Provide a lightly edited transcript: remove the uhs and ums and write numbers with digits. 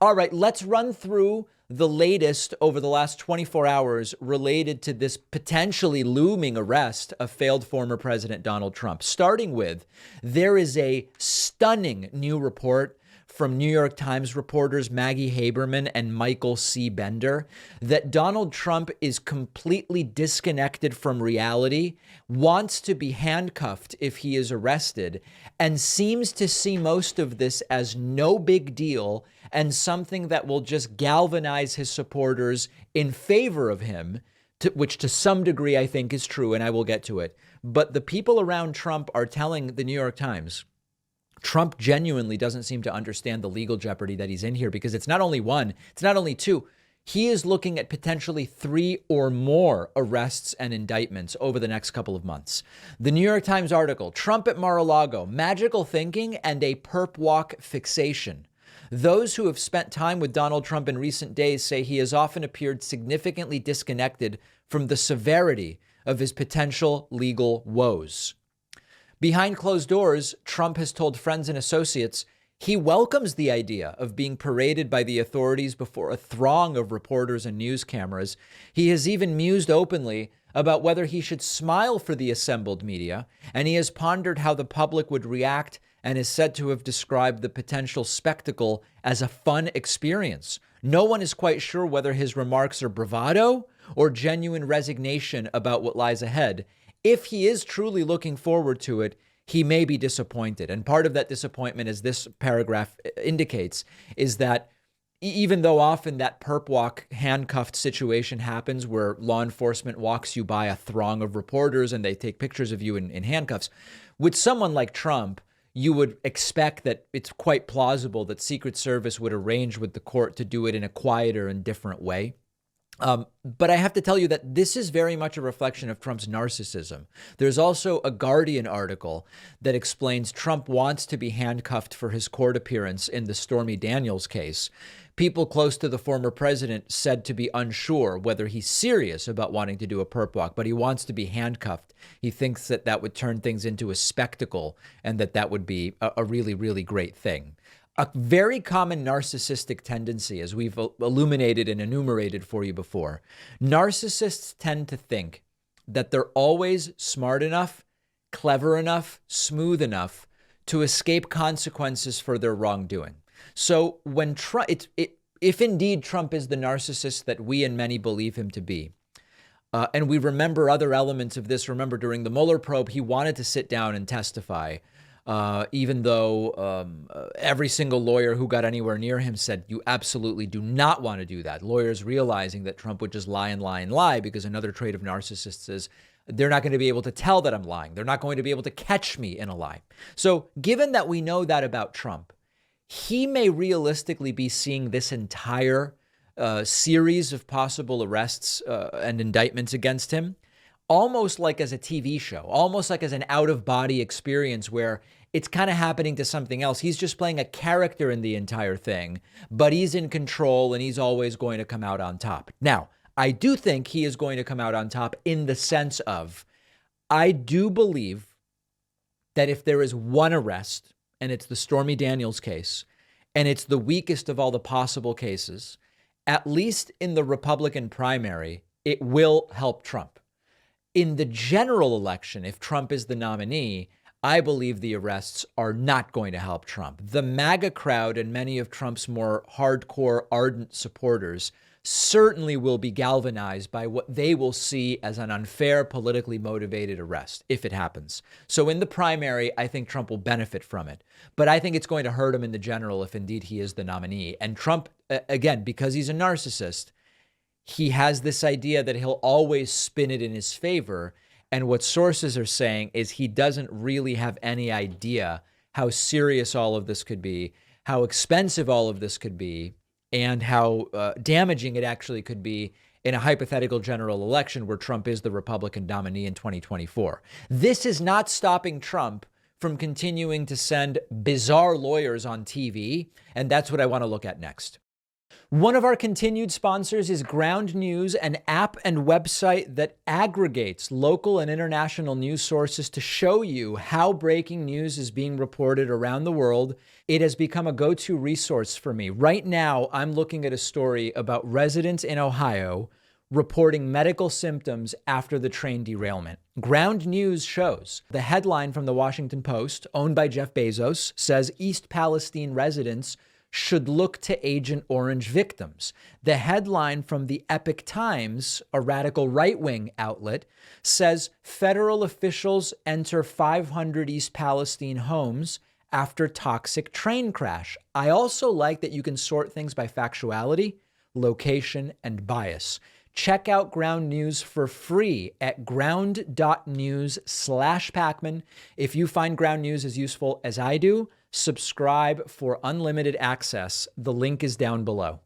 All right, let's run through the latest over the last 24 hours related to this potentially looming arrest of failed former President Donald Trump. Starting with, there is a stunning new report from New York Times reporters Maggie Haberman and Michael C. Bender that Donald Trump is completely disconnected from reality, wants to be handcuffed if he is arrested, and seems to see most of this as no big deal and something that will just galvanize his supporters in favor of him, which to some degree I think is true, and I will get to it. But the people around Trump are telling the New York Times Trump genuinely doesn't seem to understand the legal jeopardy that he's in here, because it's not only one, it's not only two. He is looking at potentially 3 or more arrests and indictments over the next couple of months. The New York Times article, Trump at Mar-a-Lago, magical thinking and a perp walk fixation. Those who have spent time with Donald Trump in recent days say he has often appeared significantly disconnected from the severity of his potential legal woes. Behind closed doors, Trump has told friends and associates he welcomes the idea of being paraded by the authorities before a throng of reporters and news cameras. He has even mused openly about whether he should smile for the assembled media, and he has pondered how the public would react and is said to have described the potential spectacle as a fun experience. No one is quite sure whether his remarks are bravado or genuine resignation about what lies ahead. If he is truly looking forward to it, he may be disappointed. And part of that disappointment, as this paragraph indicates, is that even though often that perp walk handcuffed situation happens where law enforcement walks you by a throng of reporters and they take pictures of you in handcuffs, with someone like Trump, you would expect that it's quite plausible that Secret Service would arrange with the court to do it in a quieter and different way. But I have to tell you that this is very much a reflection of Trump's narcissism. There's also a Guardian article that explains Trump wants to be handcuffed for his court appearance in the Stormy Daniels case. People close to the former president said to be unsure whether he's serious about wanting to do a perp walk, but he wants to be handcuffed. He thinks that that would turn things into a spectacle and that would be a really, really great thing. A very common narcissistic tendency, as we've illuminated and enumerated for you before, narcissists tend to think that they're always smart enough, clever enough, smooth enough to escape consequences for their wrongdoing. So when Trump, if indeed Trump is the narcissist that we and many believe him to be, and we remember other elements of this, remember during the Mueller probe, he wanted to sit down and testify. Even though every single lawyer who got anywhere near him said, you absolutely do not want to do that. Lawyers realizing that Trump would just lie and lie and lie, because another trait of narcissists is they're not going to be able to tell that I'm lying. They're not going to be able to catch me in a lie. So given that we know that about Trump, he may realistically be seeing this entire series of possible arrests and indictments against him almost like as a TV show, almost like as an out-of-body experience where it's kind of happening to something else. He's just playing a character in the entire thing, but he's in control and he's always going to come out on top. Now, I do think he is going to come out on top in the sense of, I do believe that if there is one arrest, and it's the Stormy Daniels case, and it's the weakest of all the possible cases, at least in the Republican primary, it will help Trump. In the general election, if Trump is the nominee, I believe the arrests are not going to help Trump. The MAGA crowd and many of Trump's more hardcore, ardent supporters certainly will be galvanized by what they will see as an unfair, politically motivated arrest, if it happens. So in the primary, I think Trump will benefit from it. But I think it's going to hurt him in the general if indeed he is the nominee. And Trump, again, because he's a narcissist, he has this idea that he'll always spin it in his favor. And what sources are saying is he doesn't really have any idea how serious all of this could be, how expensive all of this could be, and how damaging it actually could be in a hypothetical general election where Trump is the Republican nominee in 2024. This is not stopping Trump from continuing to send bizarre lawyers on TV. And that's what I want to look at next. One of our continued sponsors is Ground News, an app and website that aggregates local and international news sources to show you how breaking news is being reported around the world It has become a go-to resource for me. Right now, I'm looking at a story about residents in Ohio reporting medical symptoms after the train derailment. Ground News shows the headline from the Washington Post, owned by Jeff Bezos, says East Palestine residents should look to Agent Orange victims. The headline from the Epoch Times, a radical right-wing outlet, says federal officials enter 500 East Palestine homes after toxic train crash. I also like that you can sort things by factuality, location, and bias. Check out Ground News for free at ground.news/Pacman. If you find Ground News as useful as I do, subscribe for unlimited access. The link is down below.